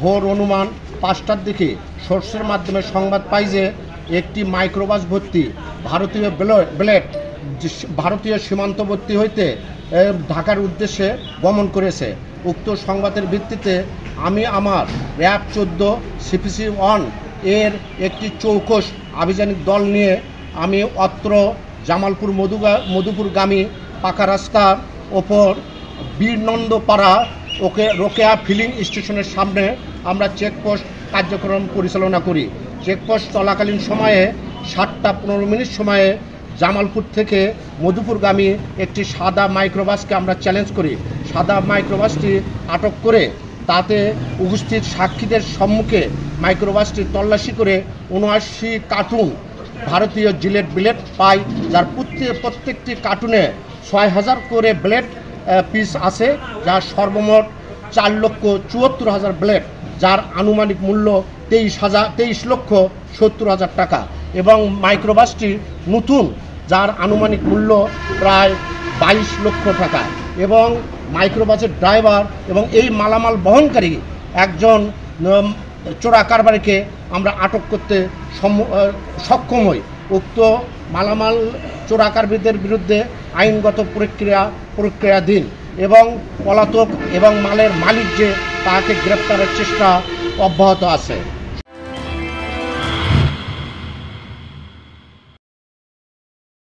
ভোর অনুমান 5টার দিকে সোর্সের মাধ্যমে সংবাদ পাই যে একটি মাইক্রোবাস ভর্তি ভারতীয় ব্লেড ভারতীয় সীমান্তবর্তী হইতে ঢাকার উদ্দেশ্যে গমন করেছে। উক্ত সংবাদের ভিত্তিতে আমি আমার র্যাব 14 CPC 1 এর একটি চৌকস আভিযানিক দল নিয়ে আমি অত্র জামালপুর মধুপুরগামী পাকা রাস্তার ওপর বীরনন্দপাড়া রোকেয়া ফিলিং স্টেশনের সামনে আমরা চেকপোস্ট কার্যক্রম পরিচালনা করি। চেকপোস্ট চলাকালীন সময়ে 7টা 15 সময়ে জামালপুর থেকে মধুপুরগামী একটি সাদা মাইক্রোবাসকে আমরা চ্যালেঞ্জ করি। সাদা মাইক্রোবাসটি আটক করে তাতে উপস্থিত সাক্ষীদের সম্মুখে মাইক্রোবাসটি তল্লাশি করে 79 কার্টুন ভারতীয় জিলেট ব্লেড পাই, যার প্রত্যেকটি কার্টুনে 6000 করে ব্লেড পিস আছে, যার সর্বমোট 4,74,000 ব্লেড, যার আনুমানিক মূল্য 23,70,000 টাকা। এবং মাইক্রোবাসটি নতুন, যার আনুমানিক মূল্য প্রায় 22 লক্ষ টাকা। এবং মাইক্রোবাসের ড্রাইভার এবং এই মালামাল বহনকারী একজন চোরা কারবারিকে আমরা আটক করতে সক্ষম হই। উক্ত মালামাল চোরা কারবারিদের বিরুদ্ধে আইনগত প্রক্রিয়াধীন এবং পলাতক এবং মালের মালিক যে তাকে গ্রেপ্তারের চেষ্টা অব্যাহত আছে।